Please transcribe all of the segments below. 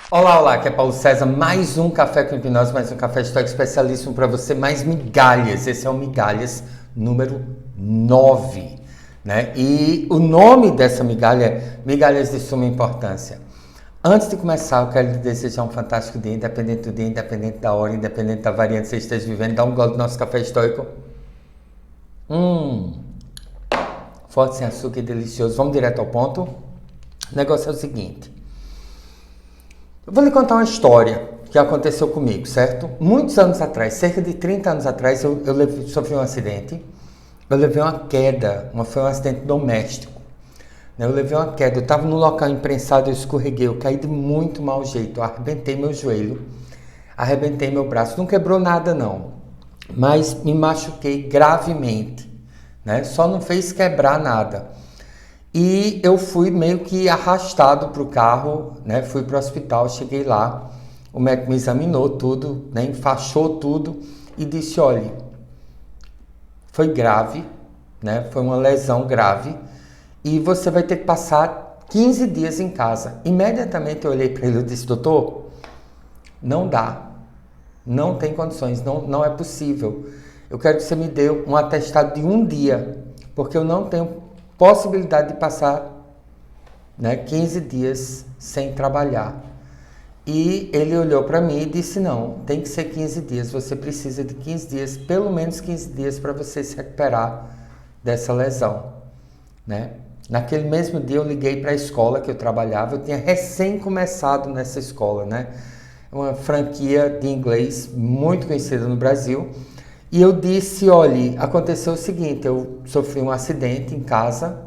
Olá, olá, aqui é Paulo César, mais um Café com Hipnose, mais um Café Estoico especialíssimo para você, mais migalhas. Esse é o Migalhas número 9, né? E o nome dessa migalha é Migalhas de Suma Importância. Antes de começar, eu quero lhe desejar um fantástico dia, independente do dia, independente da hora, independente da variante que você esteja vivendo. Dá um gole do nosso Café Estoico. Forte, sem açúcar e delicioso. Vamos direto ao ponto. O negócio é o seguinte. Eu vou lhe contar uma história que aconteceu comigo, certo? Muitos anos atrás, cerca de 30 anos atrás, eu sofri um acidente. Eu levei uma queda, foi um acidente doméstico. Eu levei uma queda, eu estava no local imprensado, eu escorreguei, eu caí de muito mau jeito, eu arrebentei meu joelho, arrebentei meu braço, não quebrou nada não, mas me machuquei gravemente, né? Só não fez quebrar nada. E eu fui meio que arrastado para o carro, né? Fui para o hospital, cheguei lá, o médico me examinou tudo, né? Enfaixou tudo e disse, olha, foi grave, né? Foi uma lesão grave e você vai ter que passar 15 dias em casa. Imediatamente eu olhei para ele e disse, doutor, não dá, não tem condições, não é possível. Eu quero que você me dê um atestado de um dia, porque eu não tenho possibilidade de passar, né, 15 dias sem trabalhar. E ele olhou para mim e disse, não, tem que ser 15 dias, você precisa de 15 dias, pelo menos 15 dias para você se recuperar dessa lesão, né? Naquele mesmo dia eu liguei para a escola que eu trabalhava, eu tinha recém começado nessa escola, né? Uma franquia de inglês muito conhecida no Brasil. E eu disse, olha, aconteceu o seguinte, eu sofri um acidente em casa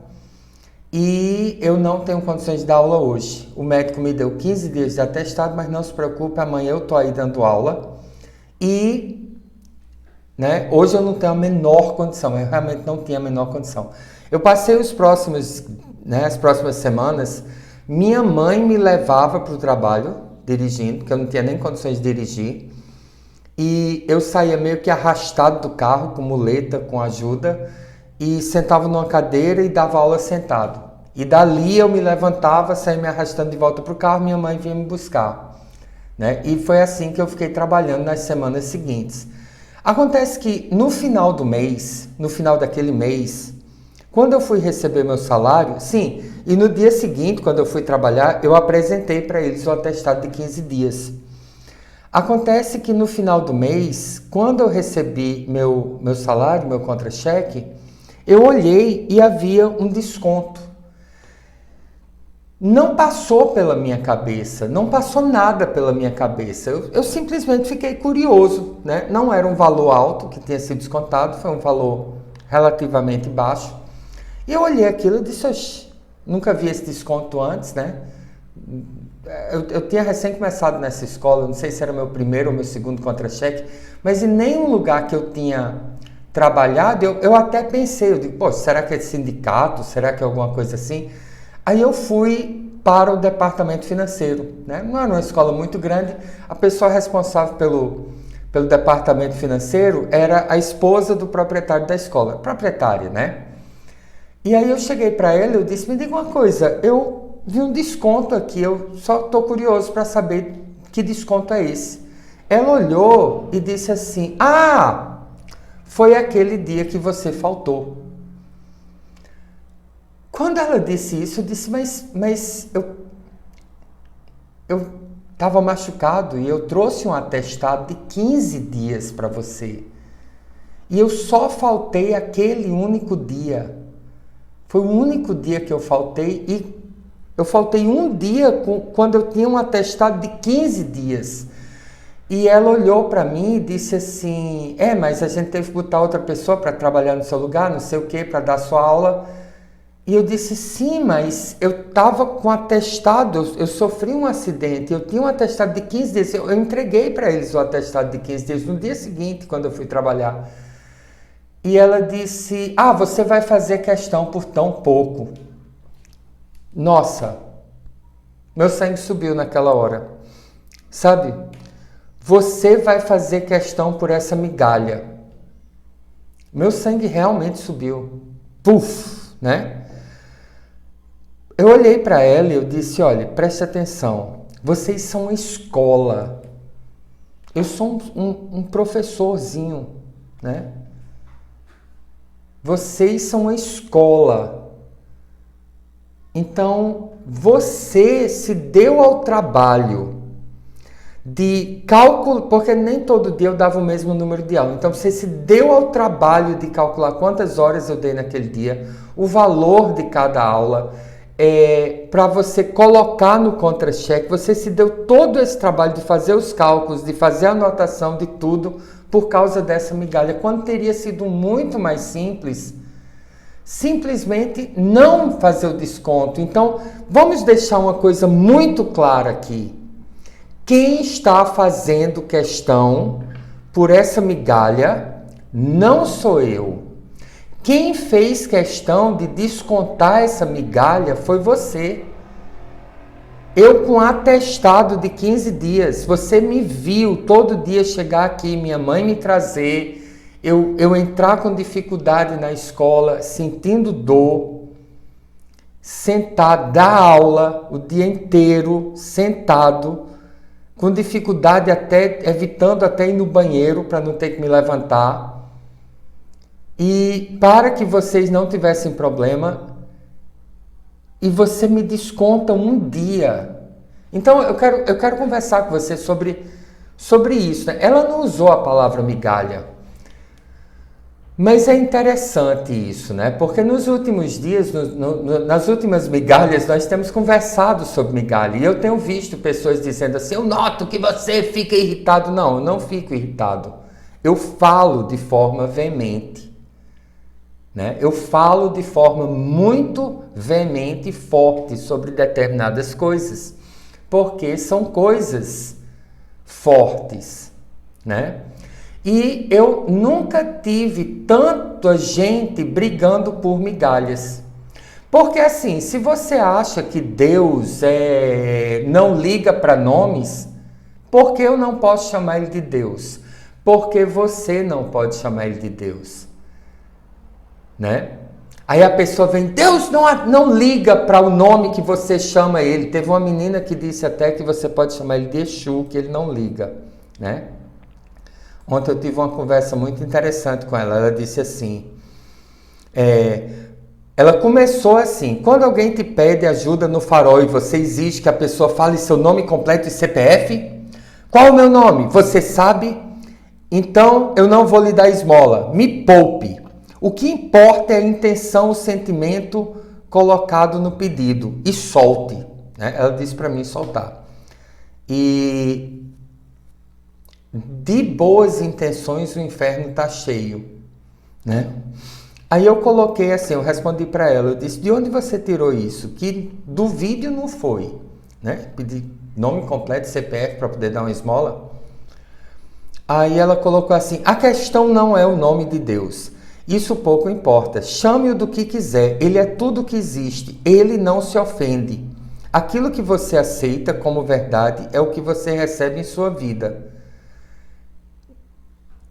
e eu não tenho condições de dar aula hoje. O médico me deu 15 dias de atestado, mas não se preocupe, amanhã eu tô aí dando aula. E, né, hoje eu não tenho a menor condição, eu realmente não tinha a menor condição. Eu passei as próximas semanas, minha mãe me levava para o trabalho, dirigindo, porque eu não tinha nem condições de dirigir. E eu saía meio que arrastado do carro, com muleta, com ajuda, e sentava numa cadeira e dava aula sentado. E dali eu me levantava, saía me arrastando de volta para o carro, minha mãe vinha me buscar, né? E foi assim que eu fiquei trabalhando nas semanas seguintes. Acontece que no final do mês, no final daquele mês, quando eu fui receber meu salário, sim, e no dia seguinte, quando eu fui trabalhar, eu apresentei para eles o atestado de 15 dias. Acontece que no final do mês, quando eu recebi meu salário, meu contra-cheque, eu olhei e havia um desconto. Não passou pela minha cabeça, não passou nada pela minha cabeça. Eu simplesmente fiquei curioso, né? Não era um valor alto que tinha sido descontado, foi um valor relativamente baixo. E eu olhei aquilo e disse, oxe, nunca vi esse desconto antes, né? Eu tinha recém começado nessa escola, não sei se era o meu primeiro ou meu segundo contra-cheque, mas em nenhum lugar que eu tinha trabalhado, eu até pensei, eu digo, pô, será que é sindicato? Será que é alguma coisa assim? Aí eu fui para o departamento financeiro, né? Não era uma escola muito grande, a pessoa responsável pelo departamento financeiro era a esposa do proprietário da escola, proprietária, né? E aí eu cheguei para ela e eu disse, me diga uma coisa, eu vi um desconto aqui, eu só estou curioso para saber que desconto é esse. Ela olhou e disse assim, foi aquele dia que você faltou. Quando ela disse isso, eu disse, mas eu estava machucado e eu trouxe um atestado de 15 dias para você. E eu só faltei aquele único dia. Foi o único dia que eu faltei e eu faltei um dia quando eu tinha um atestado de 15 dias. E ela olhou para mim e disse assim, mas a gente teve que botar outra pessoa para trabalhar no seu lugar, não sei o que, para dar sua aula. E eu disse, sim, mas eu estava com atestado, eu sofri um acidente, eu tinha um atestado de 15 dias, eu entreguei para eles o atestado de 15 dias no dia seguinte, quando eu fui trabalhar. E ela disse, você vai fazer questão por tão pouco. Nossa, meu sangue subiu naquela hora, sabe? Você vai fazer questão por essa migalha. Meu sangue realmente subiu. Puf, né? Eu olhei para ela e eu disse, olha, preste atenção. Vocês são uma escola. Eu sou um professorzinho, né? Vocês são uma escola. Então, você se deu ao trabalho de cálculo, porque nem todo dia eu dava o mesmo número de aula. Então, você se deu ao trabalho de calcular quantas horas eu dei naquele dia, o valor de cada aula, para você colocar no contra-cheque. Você se deu todo esse trabalho de fazer os cálculos, de fazer a anotação de tudo, por causa dessa migalha, quando teria sido muito mais simples simplesmente não fazer o desconto. Então, vamos deixar uma coisa muito clara aqui. Quem está fazendo questão por essa migalha não sou eu. Quem fez questão de descontar essa migalha foi você. Eu com atestado de 15 dias, você me viu todo dia chegar aqui, minha mãe me trazer, eu entrar com dificuldade na escola, sentindo dor, sentar, dar aula o dia inteiro, sentado, com dificuldade até, evitando até ir no banheiro para não ter que me levantar. E para que vocês não tivessem problema, e você me desconta um dia. Então eu quero conversar com você sobre isso, né? Ela não usou a palavra migalha, mas é interessante isso, né? Porque nos últimos dias, nas últimas migalhas, nós temos conversado sobre migalha. E eu tenho visto pessoas dizendo assim, eu noto que você fica irritado. Não, eu não fico irritado. Eu falo de forma veemente, né? Eu falo de forma muito veemente e forte sobre determinadas coisas, porque são coisas fortes, né? E eu nunca tive tanta gente brigando por migalhas. Porque assim, se você acha que Deus não liga para nomes, por que eu não posso chamar ele de Deus? Porque você não pode chamar ele de Deus, né? Aí a pessoa vem, Deus não liga para o nome que você chama ele. Teve uma menina que disse até que você pode chamar ele de Exu, que ele não liga, né? Ontem eu tive uma conversa muito interessante com ela. Ela disse assim, ela começou assim, quando alguém te pede ajuda no farol e você exige que a pessoa fale seu nome completo e CPF, qual é o meu nome? Você sabe? Então eu não vou lhe dar esmola, me poupe. O que importa é a intenção, o sentimento colocado no pedido e solte, né? Ela disse para mim soltar. E de boas intenções o inferno está cheio, né? Aí eu coloquei assim, eu respondi para ela, eu disse, de onde você tirou isso? Que do vídeo não foi, né? Pedi nome completo, CPF para poder dar uma esmola. Aí ela colocou assim, a questão não é o nome de Deus, isso pouco importa, chame-o do que quiser, ele é tudo que existe, ele não se ofende. Aquilo que você aceita como verdade é o que você recebe em sua vida.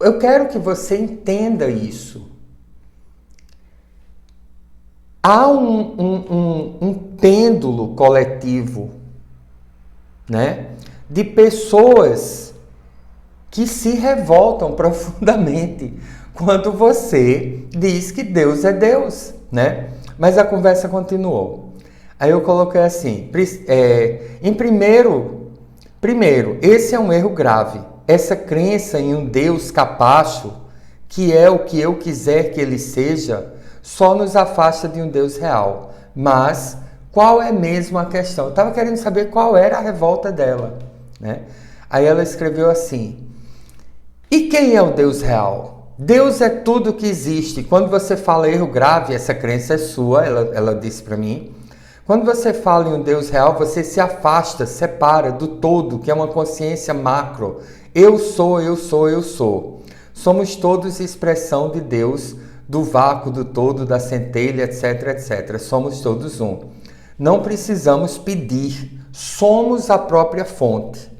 Eu quero que você entenda isso. Há um pêndulo coletivo, né, de pessoas que se revoltam profundamente quando você diz que Deus é Deus, né? Mas a conversa continuou. Aí eu coloquei assim, primeiro, esse é um erro grave. Essa crença em um Deus capacho, que é o que eu quiser que ele seja, só nos afasta de um Deus real. Mas qual é mesmo a questão? Eu estava querendo saber qual era a revolta dela, né? Aí ela escreveu assim, e quem é o Deus real? Deus é tudo que existe. Quando você fala erro grave, essa crença é sua, ela disse para mim. Quando você fala em um Deus real, você se afasta, separa do todo, que é uma consciência macro. Eu sou, eu sou, eu sou. Somos todos expressão de Deus, do vácuo, do todo, da centelha, etc, etc. Somos todos um. Não precisamos pedir, somos a própria fonte.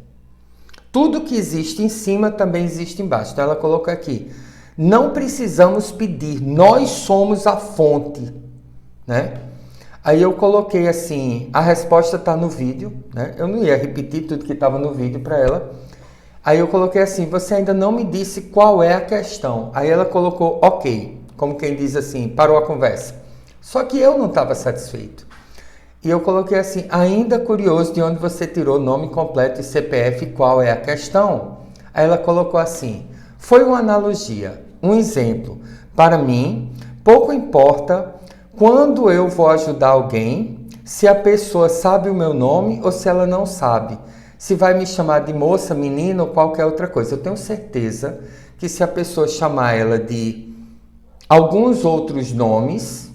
Tudo que existe em cima também existe embaixo. Então ela colocou aqui, não precisamos pedir, nós somos a fonte, né? Aí eu coloquei assim, a resposta está no vídeo, né? Eu não ia repetir tudo que estava no vídeo para ela. Aí eu coloquei assim, você ainda não me disse qual é a questão. Aí ela colocou, ok, como quem diz assim, parou a conversa. Só que eu não estava satisfeito. E eu coloquei assim, ainda curioso de onde você tirou nome completo e CPF, qual é a questão? Aí ela colocou assim, foi uma analogia, um exemplo. Para mim, pouco importa quando eu vou ajudar alguém, se a pessoa sabe o meu nome ou se ela não sabe. Se vai me chamar de moça, menina ou qualquer outra coisa. Eu tenho certeza que se a pessoa chamar ela de alguns outros nomes,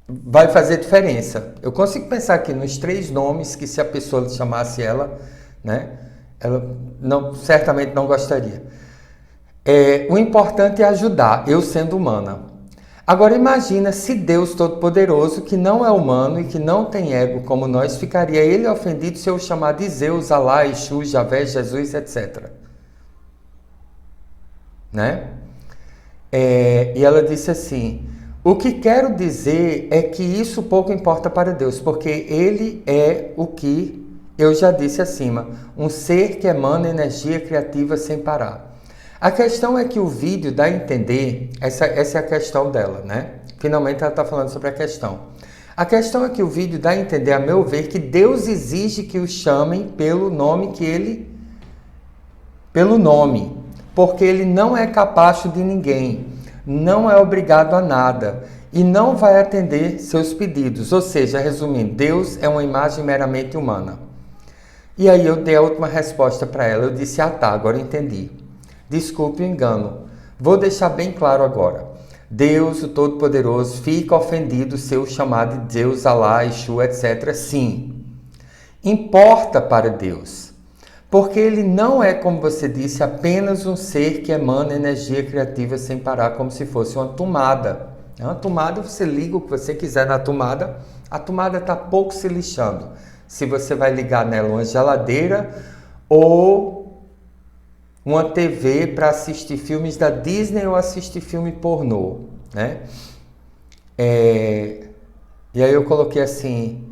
vai fazer diferença. Eu consigo pensar aqui nos 3 nomes que se a pessoa chamasse ela, né, ela certamente não gostaria. O importante é ajudar, eu sendo humana. Agora imagina se Deus Todo-Poderoso, que não é humano e que não tem ego como nós, ficaria ele ofendido se eu chamar de Zeus, Alá, Exu, Javé, Jesus, etc. Né? E ela disse assim, o que quero dizer é que isso pouco importa para Deus, porque ele é o que eu já disse acima, um ser que emana energia criativa sem parar. A questão é que o vídeo dá a entender, essa é a questão dela, né? Finalmente ela está falando sobre a questão. A questão é que o vídeo dá a entender, a meu ver, que Deus exige que o chamem pelo nome porque ele não é capacho de ninguém, não é obrigado a nada e não vai atender seus pedidos. Ou seja, resumindo, Deus é uma imagem meramente humana. E aí eu dei a última resposta para ela, eu disse, tá, agora eu entendi. Desculpe o engano. Vou deixar bem claro agora. Deus, o Todo-Poderoso, fica ofendido se eu chamar de Deus, Alá, Exu, etc. Sim. Importa para Deus. Porque ele não é, como você disse, apenas um ser que emana energia criativa sem parar, como se fosse uma tomada. Uma tomada, você liga o que você quiser na tomada, a tomada está pouco se lixando. Se você vai ligar nela uma geladeira ou uma TV para assistir filmes da Disney ou assistir filme pornô, né? E aí eu coloquei assim,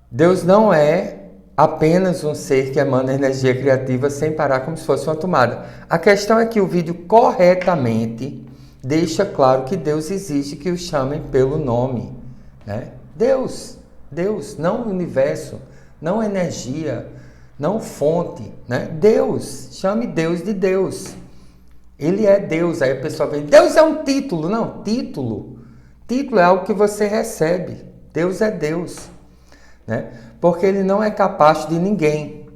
Deus não é apenas um ser que emana energia criativa sem parar como se fosse uma tomada. A questão é que o vídeo corretamente deixa claro que Deus exige que o chamem pelo nome, né? Deus, não universo, não energia, não fonte, né? Deus, chame Deus de Deus. Ele é Deus. Aí a pessoa vem, Deus é um título. Não, título é algo que você recebe. Deus é Deus, né? Porque ele não é capaz de ninguém.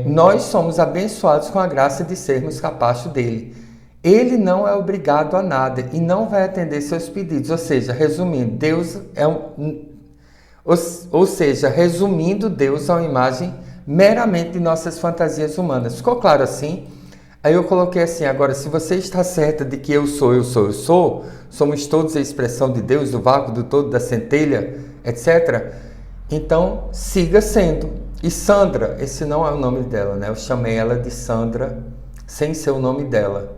Nós somos abençoados com a graça de sermos capazes dele. Ele não é obrigado a nada e não vai atender seus pedidos. Ou seja, resumindo, Deus é resumindo, Deus é uma imagem meramente de nossas fantasias humanas. Ficou claro assim? Aí eu coloquei assim, agora, se você está certa de que eu sou, somos todos a expressão de Deus, do vácuo, do todo, da centelha, etc., então siga sendo. E Sandra, esse não é o nome dela, né? Eu chamei ela de Sandra, sem ser o nome dela,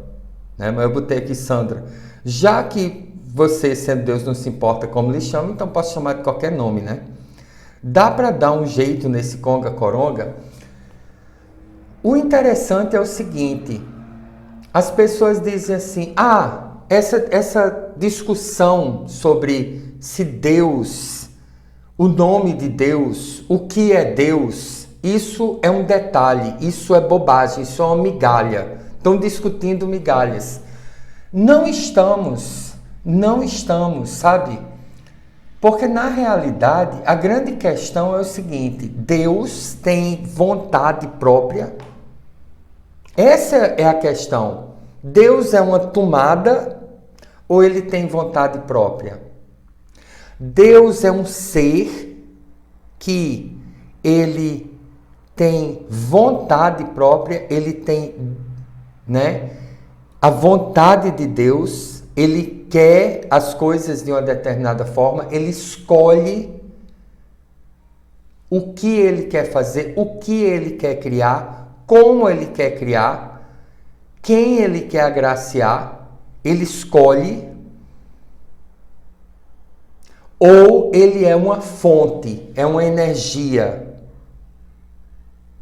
né? Mas eu botei aqui Sandra. Já que você, sendo Deus, não se importa como lhe chama, então posso chamar de qualquer nome, né? Dá para dar um jeito nesse conga-coronga? O interessante é o seguinte, as pessoas dizem assim, essa discussão sobre se Deus, o nome de Deus, o que é Deus, isso é um detalhe, isso é bobagem, isso é uma migalha. Estão discutindo migalhas. Não estamos, sabe? Porque na realidade, a grande questão é o seguinte, Deus tem vontade própria? Essa é a questão. Deus é uma tomada ou ele tem vontade própria? Deus é um ser que ele tem vontade própria, ele tem, né, a vontade de Deus, ele quer as coisas de uma determinada forma, ele escolhe o que ele quer fazer, o que ele quer criar, como ele quer criar, quem ele quer agraciar, ele escolhe, ou ele é uma fonte, é uma energia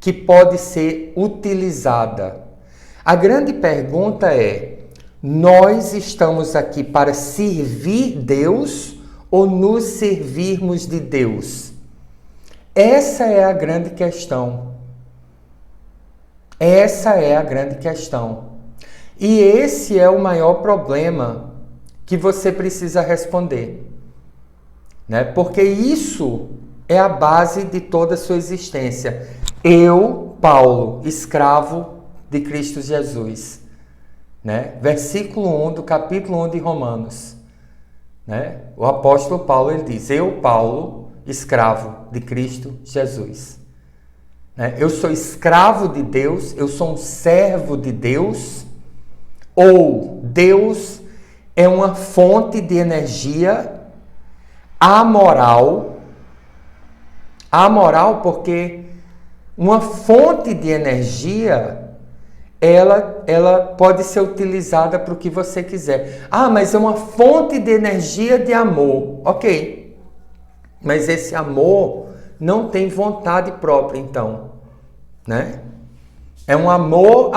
que pode ser utilizada. A grande pergunta é: nós estamos aqui para servir Deus ou nos servirmos de Deus? Essa é a grande questão. Essa é a grande questão. E esse é o maior problema que você precisa responder, né? Porque isso é a base de toda a sua existência. Eu, Paulo, escravo de Cristo Jesus, né? Versículo 1 do capítulo 1 de Romanos, né? O apóstolo Paulo, ele diz: eu, Paulo, escravo de Cristo Jesus, né? Eu sou escravo de Deus, eu sou um servo de Deus, ou Deus é uma fonte de energia amoral porque uma fonte de energia, ela pode ser utilizada para o que você quiser. Ah, mas é uma fonte de energia de amor. Ok. Mas esse amor não tem vontade própria, então, né? É um amor.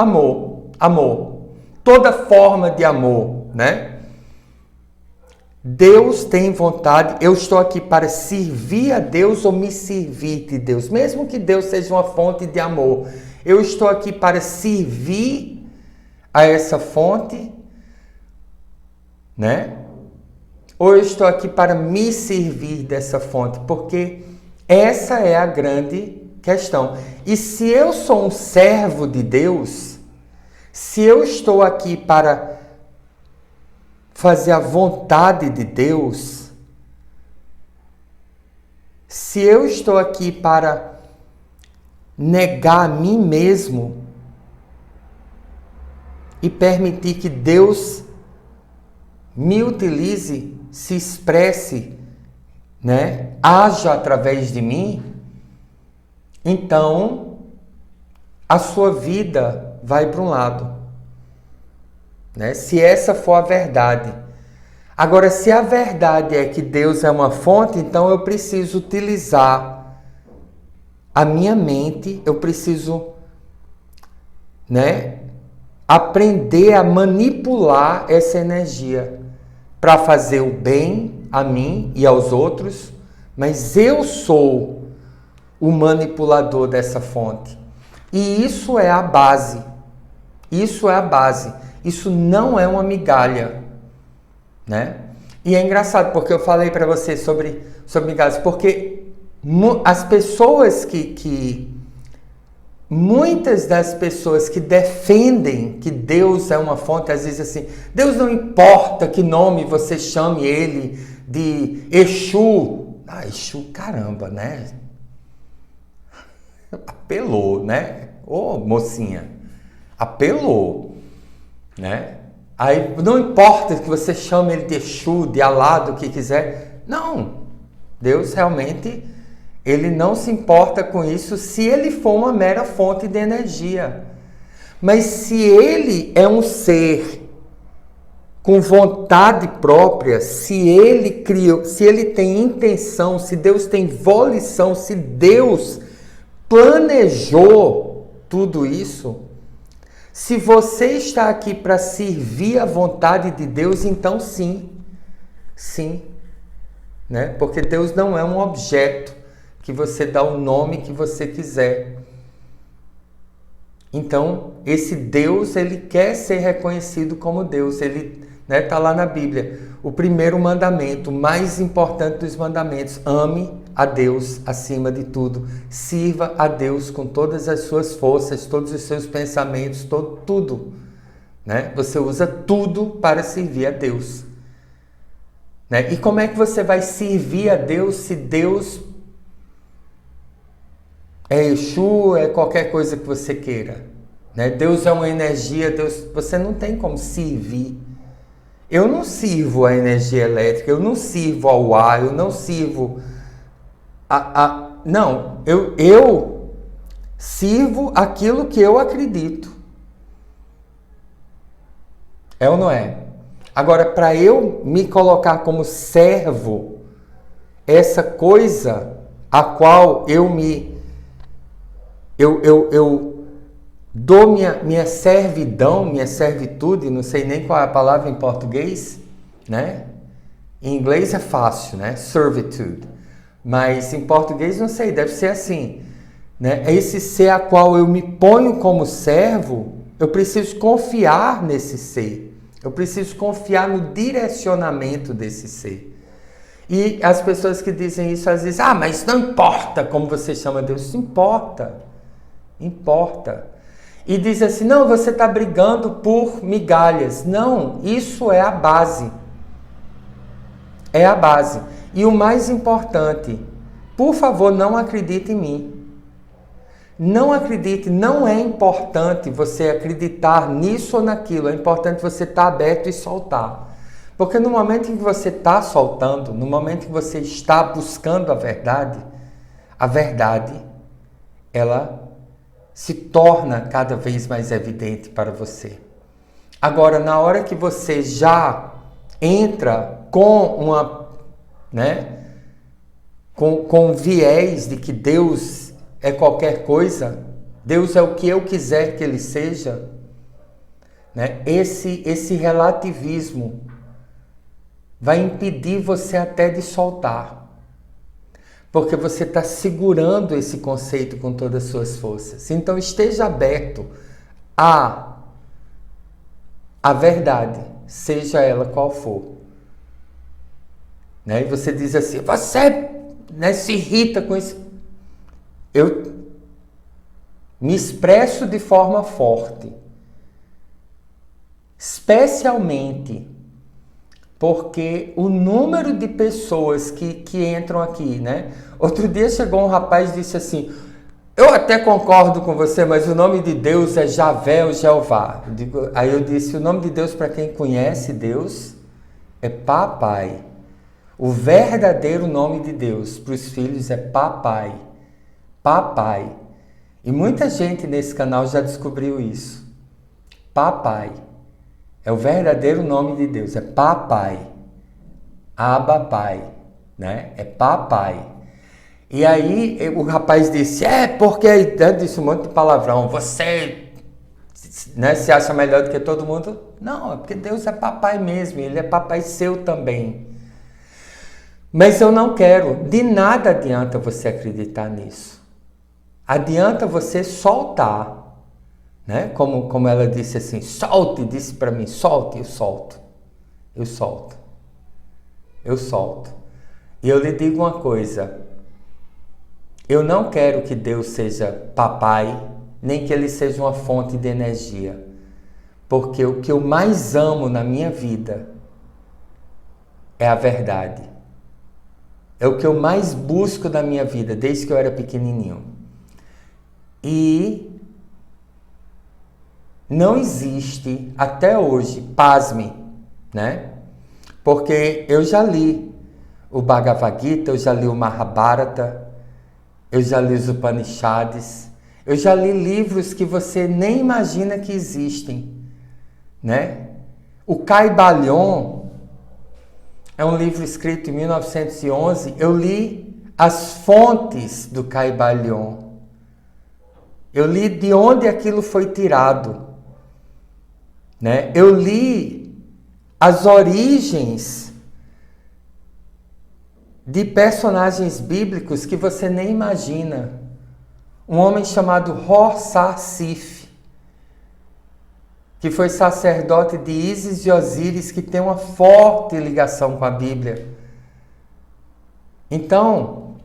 Toda forma de amor, né? Deus tem vontade. Eu estou aqui para servir a Deus ou me servir de Deus. Mesmo que Deus seja uma fonte de amor, eu estou aqui para servir a essa fonte, né? Ou eu estou aqui para me servir dessa fonte? Porque essa é a grande questão. E se eu sou um servo de Deus, se eu estou aqui para fazer a vontade de Deus, se eu estou aqui para negar a mim mesmo e permitir que Deus me utilize, se expresse, né, haja através de mim, então a sua vida vai para um lado, né? Se essa for a verdade. Agora, se a verdade é que Deus é uma fonte, então eu preciso utilizar a minha mente, eu preciso, né, aprender a manipular essa energia para fazer o bem a mim e aos outros, mas eu sou o manipulador dessa fonte. E isso é a base. Isso é a base. Isso não é uma migalha, né? E é engraçado porque eu falei para você sobre migalhas, porque as pessoas muitas das pessoas que defendem que Deus é uma fonte, às vezes assim, Deus não importa que nome você chame ele de Exu. Ah, Exu, caramba, né? Apelou, né? Ô, mocinha, apelou, né? Aí não importa que você chame ele de Exu, de Alá, do que quiser. Não, Deus realmente, ele não se importa com isso se ele for uma mera fonte de energia. Mas se ele é um ser com vontade própria, se ele criou, se ele tem intenção, se Deus tem volição, se Deus planejou tudo isso, se você está aqui para servir a vontade de Deus, então sim, né? Porque Deus não é um objeto que você dá o nome que você quiser. Então, esse Deus, ele quer ser reconhecido como Deus. Ele, né, tá lá na Bíblia. O primeiro mandamento, o mais importante dos mandamentos: ame a Deus acima de tudo. Sirva a Deus com todas as suas forças, todos os seus pensamentos, tudo, né? Você usa tudo para servir a Deus, né? E como é que você vai servir a Deus se Deus é Exu, é qualquer coisa que você queira, né? Deus é uma energia, Deus, você não tem como servir. Eu não sirvo a energia elétrica, eu não sirvo ao ar, eu não sirvo não, eu sirvo aquilo que eu acredito. É ou não é? Agora, para eu me colocar como servo essa coisa a qual eu dou minha servidão, minha servitude, não sei nem qual é a palavra em português, né? Em inglês é fácil, né? Servitude. Mas em português não sei, deve ser assim, né? Esse ser a qual eu me ponho como servo, eu preciso confiar nesse ser. Eu preciso confiar no direcionamento desse ser. E as pessoas que dizem isso, às vezes, mas não importa como você chama Deus. Importa. Importa. E diz assim, não, você está brigando por migalhas. Não, isso é a base. É a base. E o mais importante, por favor, não acredite em mim. Não acredite, não é importante você acreditar nisso ou naquilo. É importante você estar aberto e soltar. Porque no momento em que você está soltando, no momento em que você está buscando a verdade, ela se torna cada vez mais evidente para você. Agora, na hora que você já entra com com viés de que Deus é qualquer coisa, Deus é o que eu quiser que Ele seja, né? Esse relativismo vai impedir você até de soltar. Porque você está segurando esse conceito com todas as suas forças. Então esteja aberto à verdade, seja ela qual for. Né? E você diz assim, você se irrita com isso. Eu me expresso de forma forte. Especialmente porque o número de pessoas que entram aqui, né? Outro dia chegou um rapaz e disse assim, eu até concordo com você, mas o nome de Deus é Javé ou Jeová. Aí eu disse, o nome de Deus para quem conhece Deus é Papai. O verdadeiro nome de Deus para os filhos é Papai. Papai. E muita gente nesse canal já descobriu isso. Papai. É o verdadeiro nome de Deus, é Papai. Abba Pai, né? É Papai. E aí o rapaz disse, porque disse um monte de palavrão, você, né, se acha melhor do que todo mundo? Não, é porque Deus é Papai mesmo, Ele é Papai seu também. Mas eu não quero, de nada adianta você acreditar nisso. Adianta você soltar. Né? Como ela disse assim, solte, disse para mim, solte, eu solto. Eu solto. Eu solto. E eu lhe digo uma coisa, eu não quero que Deus seja papai, nem que Ele seja uma fonte de energia. Porque o que eu mais amo na minha vida é a verdade. É o que eu mais busco na minha vida, desde que eu era pequenininho. E não existe, até hoje, pasme, né? Porque eu já li o Bhagavad Gita, eu já li o Mahabharata, eu já li os Upanishads, eu já li livros que você nem imagina que existem, né? O Kybalion é um livro escrito em 1911, eu li as fontes do Kybalion, eu li de onde aquilo foi tirado. Né? Eu li as origens de personagens bíblicos que você nem imagina. Um homem chamado Hor-Sar-Sif, que foi sacerdote de Ísis e Osíris, que tem uma forte ligação com a Bíblia. Então,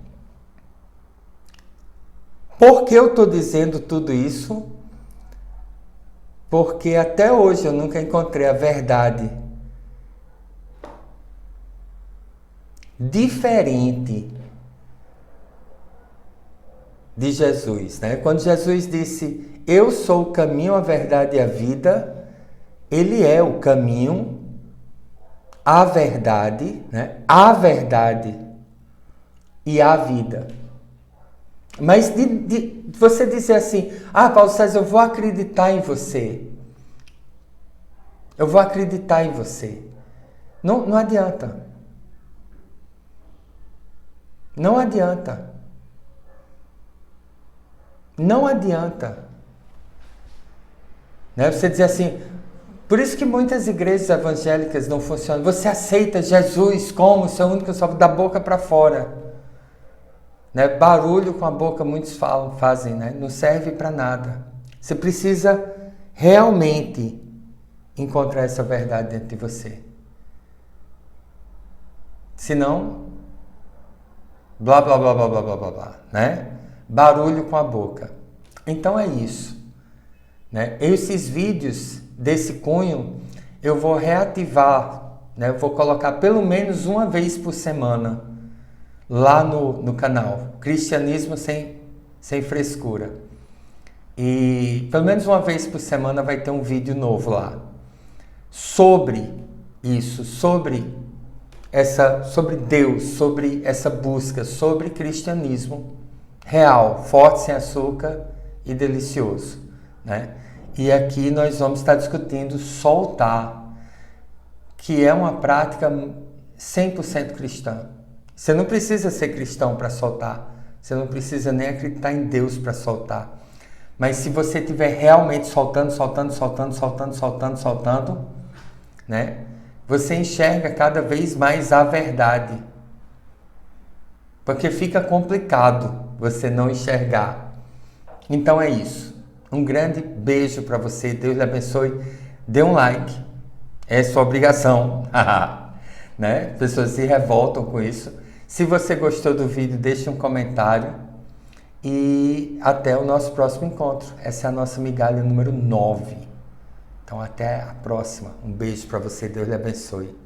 por que eu estou dizendo tudo isso? Porque até hoje eu nunca encontrei a verdade diferente de Jesus, né? Quando Jesus disse, eu sou o caminho, a verdade e a vida, Ele é o caminho, a verdade, né? A verdade e a vida. Mas de você dizer assim, Paulo César, eu vou acreditar em você. Eu vou acreditar em você. Não adianta. Não adianta. Não adianta. Né? Você dizer assim, por isso que muitas igrejas evangélicas não funcionam. Você aceita Jesus como seu único salvador da boca para fora. Né? Barulho com a boca muitos fazem, né? Não serve para nada. Você precisa realmente encontrar essa verdade dentro de você. Senão, blá, blá, blá, blá, blá, blá, blá, blá, né? Barulho com a boca. Então é isso. Né? Esses vídeos desse cunho, eu vou reativar, né? Eu vou colocar pelo menos uma vez por semana lá no canal. Cristianismo sem frescura. E pelo menos uma vez por semana vai ter um vídeo novo lá. Sobre isso, sobre Deus, sobre essa busca, sobre cristianismo real, forte, sem açúcar e delicioso, né? E aqui nós vamos estar discutindo soltar, que é uma prática 100% cristã. Você não precisa ser cristão para soltar, você não precisa nem acreditar em Deus para soltar. Mas se você estiver realmente soltando, né? Você enxerga cada vez mais a verdade. Porque fica complicado você não enxergar. Então é isso. Um grande beijo para você. Deus lhe abençoe. Dê um like. É sua obrigação. Né? Pessoas se revoltam com isso. Se você gostou do vídeo, deixe um comentário. E até o nosso próximo encontro. Essa é a nossa migalha número 9. Então até a próxima. Um beijo para você. Deus lhe abençoe.